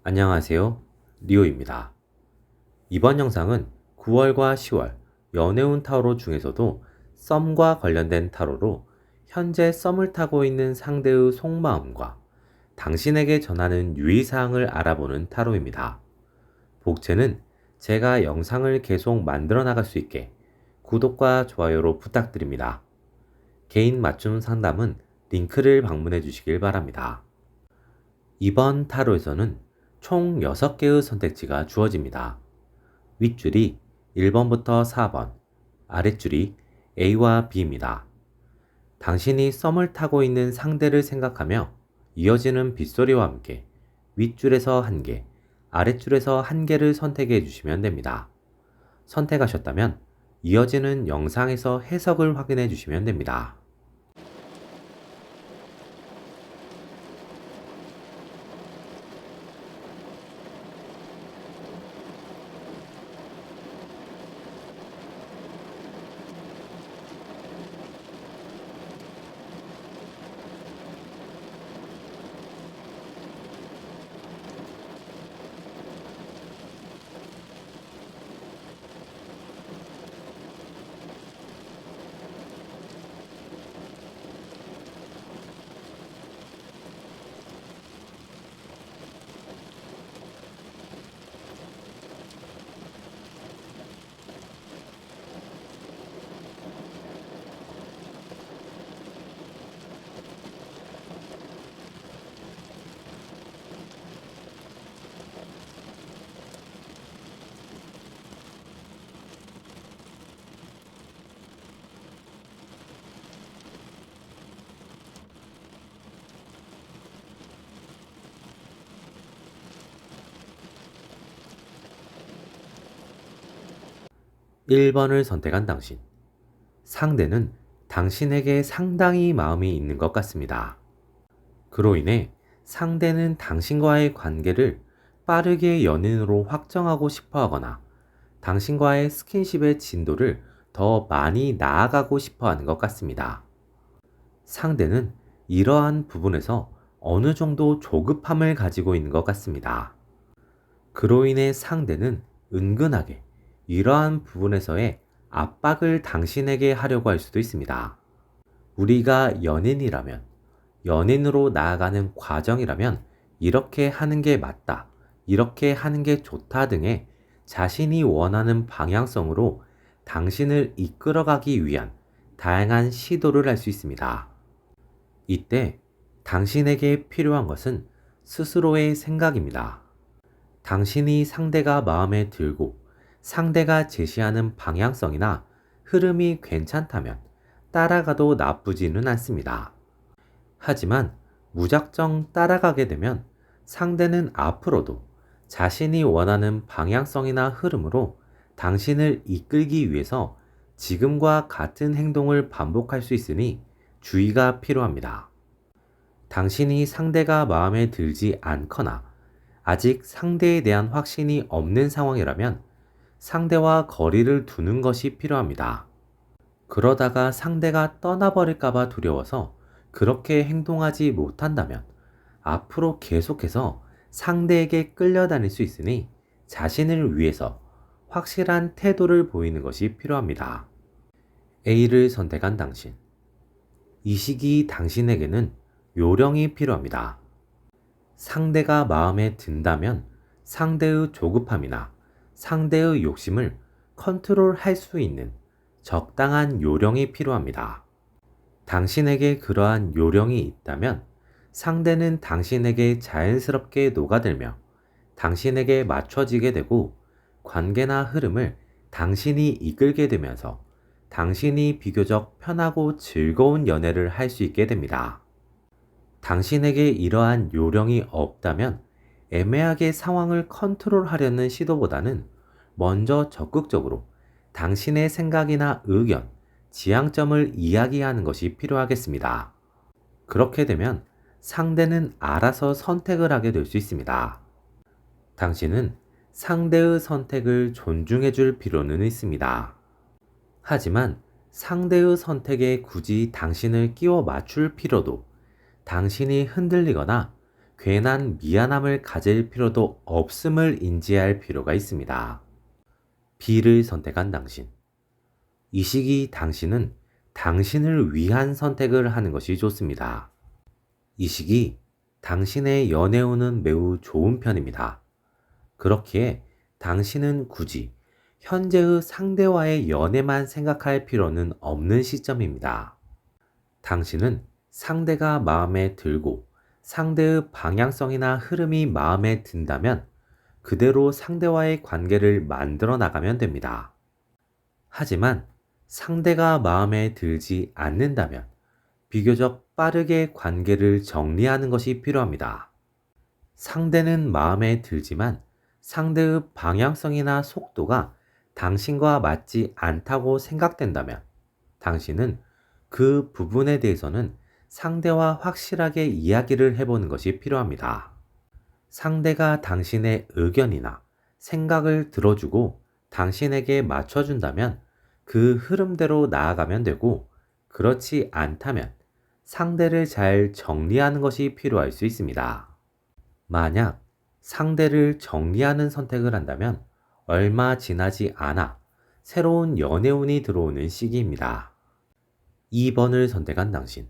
안녕하세요. 리오입니다. 이번 영상은 9월과 10월 연애운 타로 중에서도 썸과 관련된 타로로 현재 썸을 타고 있는 상대의 속마음과 당신에게 전하는 유의사항을 알아보는 타로입니다. 복채는 제가 영상을 계속 만들어 나갈 수 있게 구독과 좋아요로 부탁드립니다. 개인 맞춤 상담은 링크를 방문해 주시길 바랍니다. 이번 타로에서는 총 6개의 선택지가 주어집니다. 윗줄이 1번부터 4번, 아랫줄이 A와 B입니다. 당신이 썸을 타고 있는 상대를 생각하며 이어지는 빗소리와 함께 윗줄에서 1개, 아랫줄에서 1개를 선택해 주시면 됩니다. 선택하셨다면 이어지는 영상에서 해석을 확인해 주시면 됩니다. 1번을 선택한 당신. 상대는 당신에게 상당히 마음이 있는 것 같습니다. 그로 인해 상대는 당신과의 관계를 빠르게 연인으로 확정하고 싶어 하거나 당신과의 스킨십의 진도를 더 많이 나아가고 싶어 하는 것 같습니다. 상대는 이러한 부분에서 어느 정도 조급함을 가지고 있는 것 같습니다. 그로 인해 상대는 은근하게 이러한 부분에서의 압박을 당신에게 하려고 할 수도 있습니다. 우리가 연인이라면, 연인으로 나아가는 과정이라면 이렇게 하는 게 맞다, 이렇게 하는 게 좋다 등의 자신이 원하는 방향성으로 당신을 이끌어가기 위한 다양한 시도를 할 수 있습니다. 이때 당신에게 필요한 것은 스스로의 생각입니다. 당신이 상대가 마음에 들고 상대가 제시하는 방향성이나 흐름이 괜찮다면 따라가도 나쁘지는 않습니다. 하지만 무작정 따라가게 되면 상대는 앞으로도 자신이 원하는 방향성이나 흐름으로 당신을 이끌기 위해서 지금과 같은 행동을 반복할 수 있으니 주의가 필요합니다. 당신이 상대가 마음에 들지 않거나 아직 상대에 대한 확신이 없는 상황이라면 상대와 거리를 두는 것이 필요합니다. 그러다가 상대가 떠나버릴까봐 두려워서 그렇게 행동하지 못한다면 앞으로 계속해서 상대에게 끌려다닐 수 있으니 자신을 위해서 확실한 태도를 보이는 것이 필요합니다. A를 선택한 당신. 이 시기 당신에게는 요령이 필요합니다. 상대가 마음에 든다면 상대의 조급함이나 상대의 욕심을 컨트롤할 수 있는 적당한 요령이 필요합니다. 당신에게 그러한 요령이 있다면 상대는 당신에게 자연스럽게 녹아들며 당신에게 맞춰지게 되고 관계나 흐름을 당신이 이끌게 되면서 당신이 비교적 편하고 즐거운 연애를 할 수 있게 됩니다. 당신에게 이러한 요령이 없다면 애매하게 상황을 컨트롤하려는 시도보다는 먼저 적극적으로 당신의 생각이나 의견, 지향점을 이야기하는 것이 필요하겠습니다. 그렇게 되면 상대는 알아서 선택을 하게 될 수 있습니다. 당신은 상대의 선택을 존중해 줄 필요는 있습니다. 하지만 상대의 선택에 굳이 당신을 끼워 맞출 필요도 당신이 흔들리거나 괜한 미안함을 가질 필요도 없음을 인지할 필요가 있습니다. B를 선택한 당신. 이 시기 당신은 당신을 위한 선택을 하는 것이 좋습니다. 이 시기 당신의 연애운은 매우 좋은 편입니다. 그렇기에 당신은 굳이 현재의 상대와의 연애만 생각할 필요는 없는 시점입니다. 당신은 상대가 마음에 들고 상대의 방향성이나 흐름이 마음에 든다면 그대로 상대와의 관계를 만들어 나가면 됩니다. 하지만 상대가 마음에 들지 않는다면 비교적 빠르게 관계를 정리하는 것이 필요합니다. 상대는 마음에 들지만 상대의 방향성이나 속도가 당신과 맞지 않다고 생각된다면 당신은 그 부분에 대해서는 상대와 확실하게 이야기를 해보는 것이 필요합니다. 상대가 당신의 의견이나 생각을 들어주고 당신에게 맞춰준다면 그 흐름대로 나아가면 되고, 그렇지 않다면 상대를 잘 정리하는 것이 필요할 수 있습니다. 만약 상대를 정리하는 선택을 한다면 얼마 지나지 않아 새로운 연애운이 들어오는 시기입니다. 2번을 선택한 당신.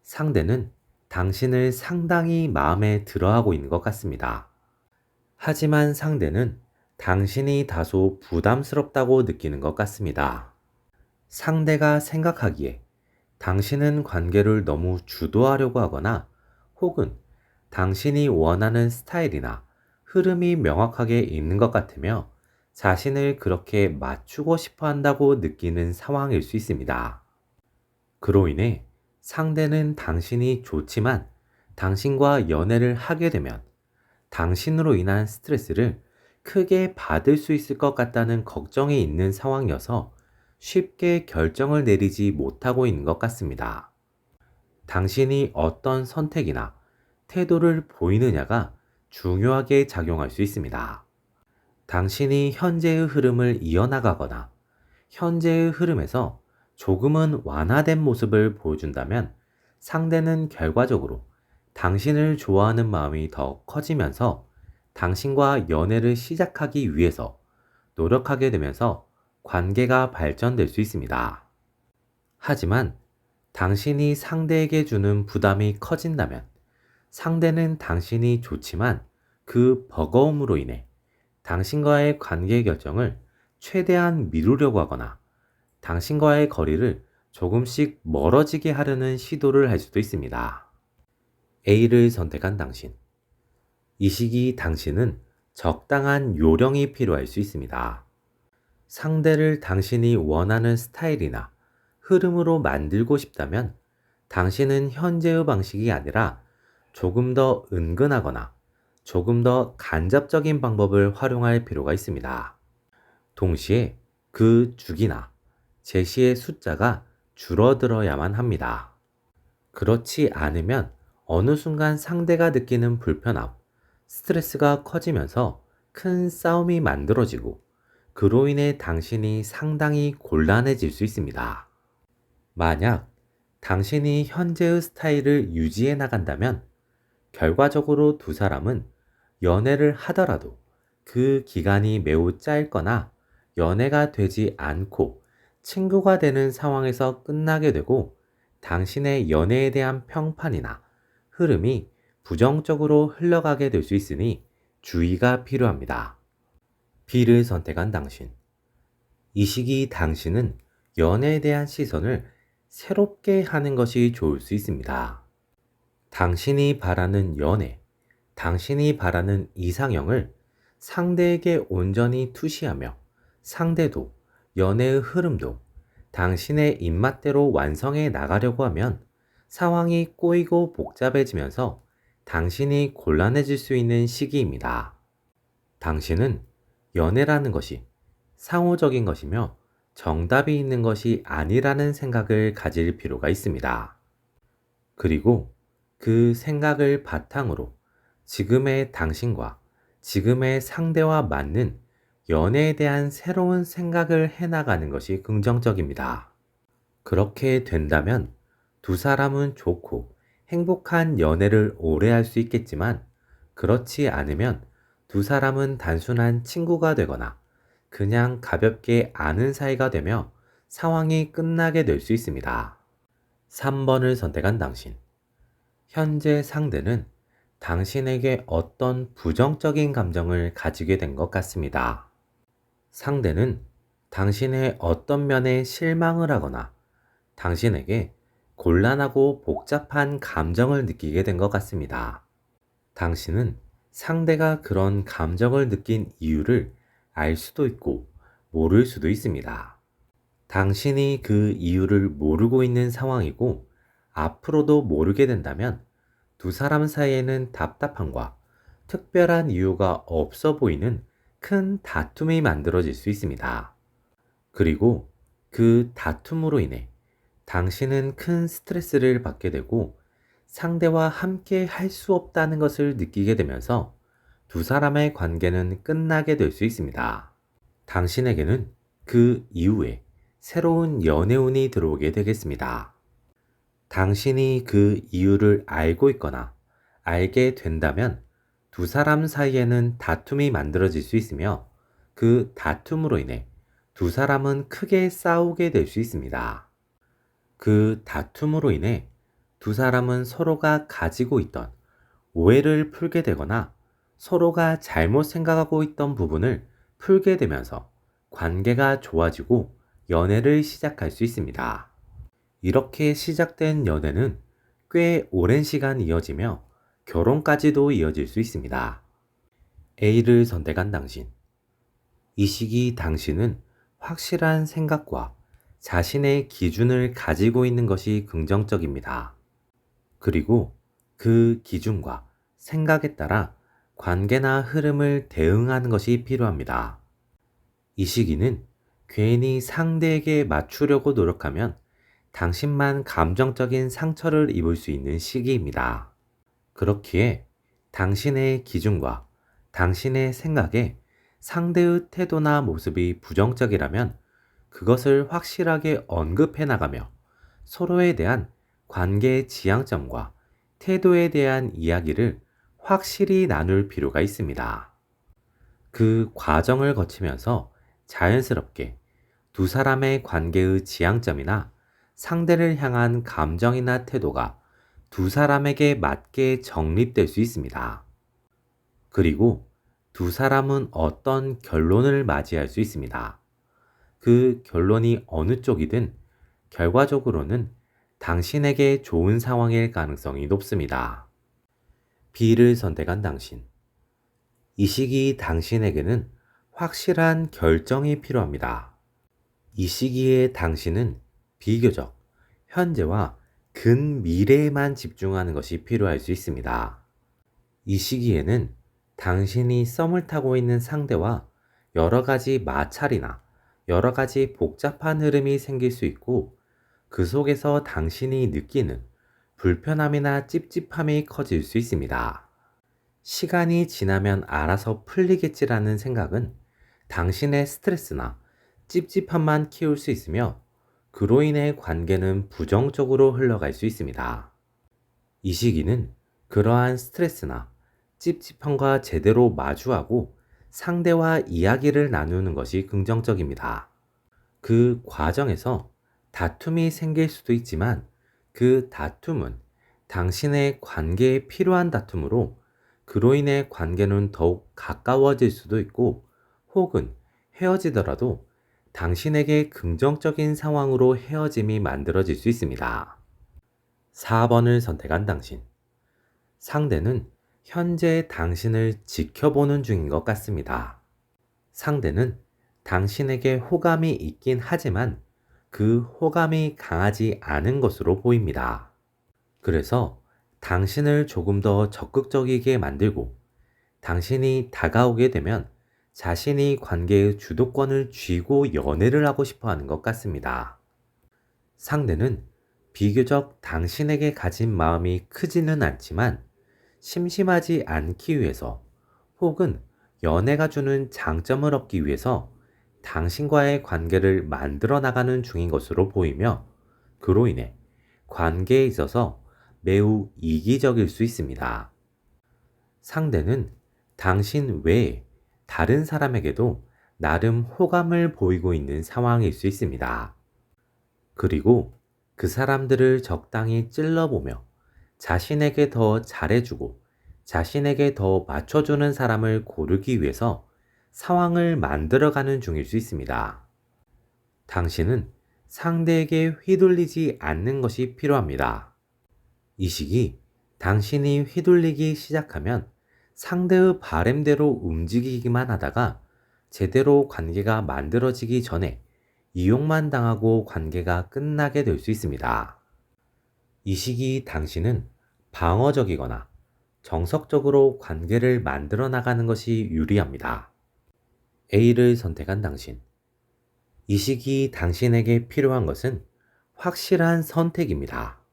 상대는 당신을 상당히 마음에 들어하고 있는 것 같습니다. 하지만 상대는 당신이 다소 부담스럽다고 느끼는 것 같습니다. 상대가 생각하기에 당신은 관계를 너무 주도하려고 하거나 혹은 당신이 원하는 스타일이나 흐름이 명확하게 있는 것 같으며 자신을 그렇게 맞추고 싶어 한다고 느끼는 상황일 수 있습니다. 그로 인해 상대는 당신이 좋지만 당신과 연애를 하게 되면 당신으로 인한 스트레스를 크게 받을 수 있을 것 같다는 걱정이 있는 상황이어서 쉽게 결정을 내리지 못하고 있는 것 같습니다. 당신이 어떤 선택이나 태도를 보이느냐가 중요하게 작용할 수 있습니다. 당신이 현재의 흐름을 이어나가거나 현재의 흐름에서 조금은 완화된 모습을 보여준다면 상대는 결과적으로 당신을 좋아하는 마음이 더 커지면서 당신과 연애를 시작하기 위해서 노력하게 되면서 관계가 발전될 수 있습니다. 하지만 당신이 상대에게 주는 부담이 커진다면 상대는 당신이 좋지만 그 버거움으로 인해 당신과의 관계 결정을 최대한 미루려고 하거나 당신과의 거리를 조금씩 멀어지게 하려는 시도를 할 수도 있습니다. A를 선택한 당신. 이 시기 당신은 적당한 요령이 필요할 수 있습니다. 상대를 당신이 원하는 스타일이나 흐름으로 만들고 싶다면 당신은 현재의 방식이 아니라 조금 더 은근하거나 조금 더 간접적인 방법을 활용할 필요가 있습니다. 동시에 그 주기나 제시의 숫자가 줄어들어야만 합니다. 그렇지 않으면 어느 순간 상대가 느끼는 불편함, 스트레스가 커지면서 큰 싸움이 만들어지고 그로 인해 당신이 상당히 곤란해질 수 있습니다. 만약 당신이 현재의 스타일을 유지해 나간다면 결과적으로 두 사람은 연애를 하더라도 그 기간이 매우 짧거나 연애가 되지 않고 친구가 되는 상황에서 끝나게 되고 당신의 연애에 대한 평판이나 흐름이 부정적으로 흘러가게 될 수 있으니 주의가 필요합니다. B를 선택한 당신. 이 시기 당신은 연애에 대한 시선을 새롭게 하는 것이 좋을 수 있습니다. 당신이 바라는 연애, 당신이 바라는 이상형을 상대에게 온전히 투시하며 상대도 연애의 흐름도 당신의 입맛대로 완성해 나가려고 하면 상황이 꼬이고 복잡해지면서 당신이 곤란해질 수 있는 시기입니다. 당신은 연애라는 것이 상호적인 것이며 정답이 있는 것이 아니라는 생각을 가질 필요가 있습니다. 그리고 그 생각을 바탕으로 지금의 당신과 지금의 상대와 맞는 연애에 대한 새로운 생각을 해나가는 것이 긍정적입니다. 그렇게 된다면 두 사람은 좋고 행복한 연애를 오래 할 수 있겠지만 그렇지 않으면 두 사람은 단순한 친구가 되거나 그냥 가볍게 아는 사이가 되며 상황이 끝나게 될 수 있습니다. 3번을 선택한 당신. 현재 상대는 당신에게 어떤 부정적인 감정을 가지게 된 것 같습니다. 상대는 당신의 어떤 면에 실망을 하거나 당신에게 곤란하고 복잡한 감정을 느끼게 된 것 같습니다. 당신은 상대가 그런 감정을 느낀 이유를 알 수도 있고 모를 수도 있습니다. 당신이 그 이유를 모르고 있는 상황이고 앞으로도 모르게 된다면 두 사람 사이에는 답답함과 특별한 이유가 없어 보이는 큰 다툼이 만들어질 수 있습니다. 그리고 그 다툼으로 인해 당신은 큰 스트레스를 받게 되고 상대와 함께 할 수 없다는 것을 느끼게 되면서 두 사람의 관계는 끝나게 될 수 있습니다. 당신에게는 그 이후에 새로운 연애운이 들어오게 되겠습니다. 당신이 그 이유를 알고 있거나 알게 된다면 두 사람 사이에는 다툼이 만들어질 수 있으며 그 다툼으로 인해 두 사람은 크게 싸우게 될 수 있습니다. 그 다툼으로 인해 두 사람은 서로가 가지고 있던 오해를 풀게 되거나 서로가 잘못 생각하고 있던 부분을 풀게 되면서 관계가 좋아지고 연애를 시작할 수 있습니다. 이렇게 시작된 연애는 꽤 오랜 시간 이어지며 결혼까지도 이어질 수 있습니다. A를 선택한 당신. 이 시기 당신은 확실한 생각과 자신의 기준을 가지고 있는 것이 긍정적입니다. 그리고 그 기준과 생각에 따라 관계나 흐름을 대응하는 것이 필요합니다. 이 시기는 괜히 상대에게 맞추려고 노력하면 당신만 감정적인 상처를 입을 수 있는 시기입니다. 그렇기에 당신의 기준과 당신의 생각에 상대의 태도나 모습이 부정적이라면 그것을 확실하게 언급해 나가며 서로에 대한 관계의 지향점과 태도에 대한 이야기를 확실히 나눌 필요가 있습니다. 그 과정을 거치면서 자연스럽게 두 사람의 관계의 지향점이나 상대를 향한 감정이나 태도가 두 사람에게 맞게 정립될 수 있습니다. 그리고 두 사람은 어떤 결론을 맞이할 수 있습니다. 그 결론이 어느 쪽이든 결과적으로는 당신에게 좋은 상황일 가능성이 높습니다. B를 선택한 당신. 이 시기 당신에게는 확실한 결정이 필요합니다. 이 시기에 당신은 비교적 현재와 근미래에만 집중하는 것이 필요할 수 있습니다. 이 시기에는 당신이 썸을 타고 있는 상대와 여러 가지 마찰이나 여러 가지 복잡한 흐름이 생길 수 있고 그 속에서 당신이 느끼는 불편함이나 찝찝함이 커질 수 있습니다. 시간이 지나면 알아서 풀리겠지라는 생각은 당신의 스트레스나 찝찝함만 키울 수 있으며 그로 인해 관계는 부정적으로 흘러갈 수 있습니다. 이 시기는 그러한 스트레스나 찝찝함과 제대로 마주하고 상대와 이야기를 나누는 것이 긍정적입니다. 그 과정에서 다툼이 생길 수도 있지만 그 다툼은 당신의 관계에 필요한 다툼으로 그로 인해 관계는 더욱 가까워질 수도 있고 혹은 헤어지더라도 당신에게 긍정적인 상황으로 헤어짐이 만들어질 수 있습니다. 4번을 선택한 당신. 상대는 현재 당신을 지켜보는 중인 것 같습니다. 상대는 당신에게 호감이 있긴 하지만 그 호감이 강하지 않은 것으로 보입니다. 그래서 당신을 조금 더 적극적이게 만들고 당신이 다가오게 되면 자신이 관계의 주도권을 쥐고 연애를 하고 싶어 하는 것 같습니다. 상대는 비교적 당신에게 가진 마음이 크지는 않지만 심심하지 않기 위해서 혹은 연애가 주는 장점을 얻기 위해서 당신과의 관계를 만들어 나가는 중인 것으로 보이며 그로 인해 관계에 있어서 매우 이기적일 수 있습니다. 상대는 당신 외에 다른 사람에게도 나름 호감을 보이고 있는 상황일 수 있습니다. 그리고 그 사람들을 적당히 찔러보며 자신에게 더 잘해주고 자신에게 더 맞춰주는 사람을 고르기 위해서 상황을 만들어가는 중일 수 있습니다. 당신은 상대에게 휘둘리지 않는 것이 필요합니다. 이 시기 당신이 휘둘리기 시작하면 상대의 바램대로 움직이기만 하다가 제대로 관계가 만들어지기 전에 이용만 당하고 관계가 끝나게 될 수 있습니다. 이 시기 당신은 방어적이거나 정석적으로 관계를 만들어 나가는 것이 유리합니다. A를 선택한 당신. 이 시기 당신에게 필요한 것은 확실한 선택입니다.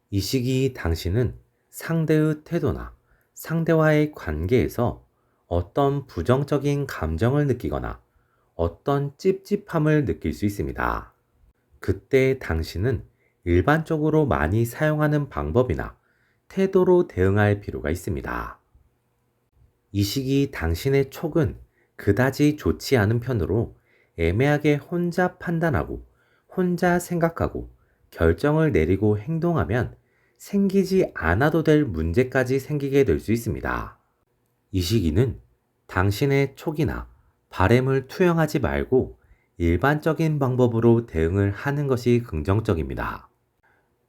이 시기 당신은 상대의 태도나 상대와의 관계에서 어떤 부정적인 감정을 느끼거나 어떤 찝찝함을 느낄 수 있습니다. 그때 당신은 일반적으로 많이 사용하는 방법이나 태도로 대응할 필요가 있습니다. 이 시기 당신의 촉은 그다지 좋지 않은 편으로 애매하게 혼자 판단하고 혼자 생각하고 결정을 내리고 행동하면 생기지 않아도 될 문제까지 생기게 될 수 있습니다. 이 시기는 당신의 촉이나 바램을 투영하지 말고 일반적인 방법으로 대응을 하는 것이 긍정적입니다.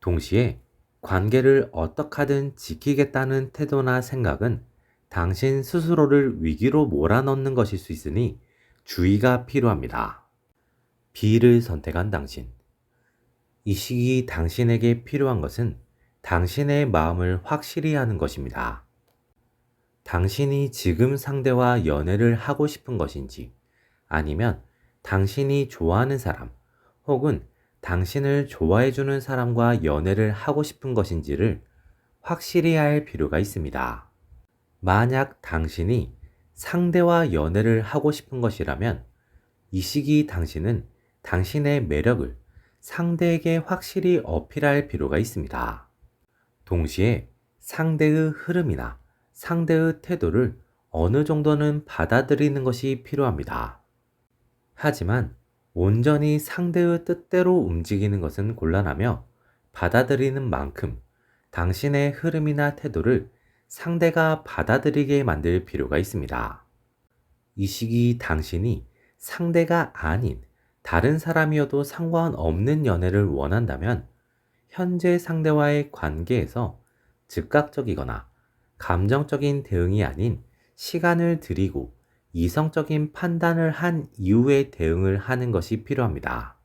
동시에 관계를 어떻게 하든 지키겠다는 태도나 생각은 당신 스스로를 위기로 몰아넣는 것일 수 있으니 주의가 필요합니다. B를 선택한 당신. 이 시기 당신에게 필요한 것은 당신의 마음을 확실히 하는 것입니다. 당신이 지금 상대와 연애를 하고 싶은 것인지 아니면 당신이 좋아하는 사람 혹은 당신을 좋아해주는 사람과 연애를 하고 싶은 것인지를 확실히 할 필요가 있습니다. 만약 당신이 상대와 연애를 하고 싶은 것이라면 이 시기 당신은 당신의 매력을 상대에게 확실히 어필할 필요가 있습니다. 동시에 상대의 흐름이나 상대의 태도를 어느 정도는 받아들이는 것이 필요합니다. 하지만 온전히 상대의 뜻대로 움직이는 것은 곤란하며 받아들이는 만큼 당신의 흐름이나 태도를 상대가 받아들이게 만들 필요가 있습니다. 이 시기 당신이 상대가 아닌 다른 사람이어도 상관없는 연애를 원한다면 현재 상대와의 관계에서 즉각적이거나 감정적인 대응이 아닌 시간을 들이고 이성적인 판단을 한 이후에 대응을 하는 것이 필요합니다.